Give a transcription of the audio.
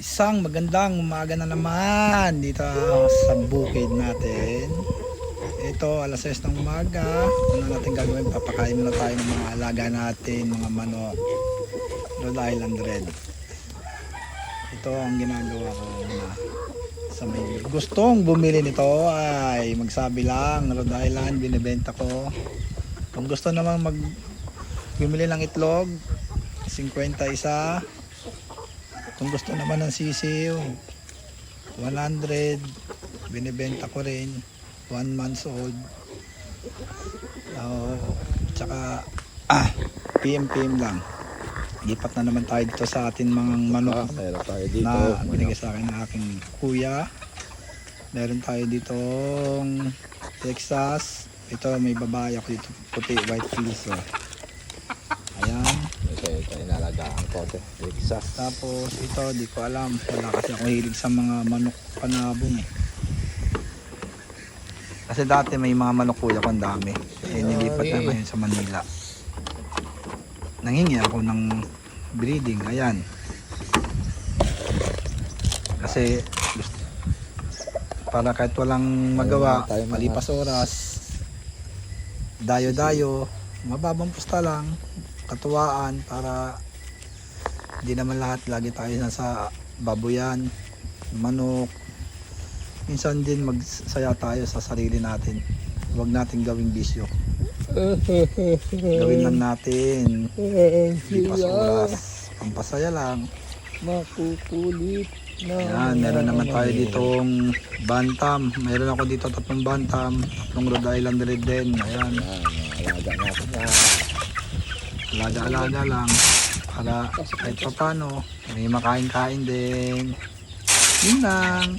Isang magandang umaga na naman dito sa bukid natin. Ito, alas 6 ng umaga. Ano natin gagawin? Papakain muna tayo ng mga alaga natin, mga manok. Rhode Island Red. Ito ang ginagawa ko na sa may gustong bumili nito ay magsabi lang, Rhode Island, binibenta ko. Kung gusto naman bumili ng itlog, 50 isa. Kung gusto naman ng sisiw, 100, binibenta ko rin, 1 month old. Tsaka PM lang. Lipat na naman tayo dito sa atin mga manok na binigay sa akin ng aking kuya. Meron tayo ditong Texas. Ito may babae ako dito, puti, white fleece. Ayan. Ito inalagaan ko, Texas. Tapos ito, di ko alam. Wala kasi ako hilig sa mga manok panabong. Kasi dati may mga manok kuya ko ang dami. Nilipat na ngayon sa Manila. Nangingi ako ng breeding. Ayan. Kasi para kahit walang magawa, malipas oras, dayo-dayo, mababang pusta lang, katuwaan, para hindi naman lahat lagi tayo nasa baboyan, manok. Minsan din magsaya tayo sa sarili natin. Huwag natin gawing bisyo. Gawin lang natin lipas oras, pampasaya lang. Makukulit na. Yan, meron naman tayo ditong bantam. Meron ako dito 3 bantam, 3 Rhode Island Red din. Ayan, Alaga natin yan. alaga-alaga lang para kahit pa paano may makain-kain din. Yun lang.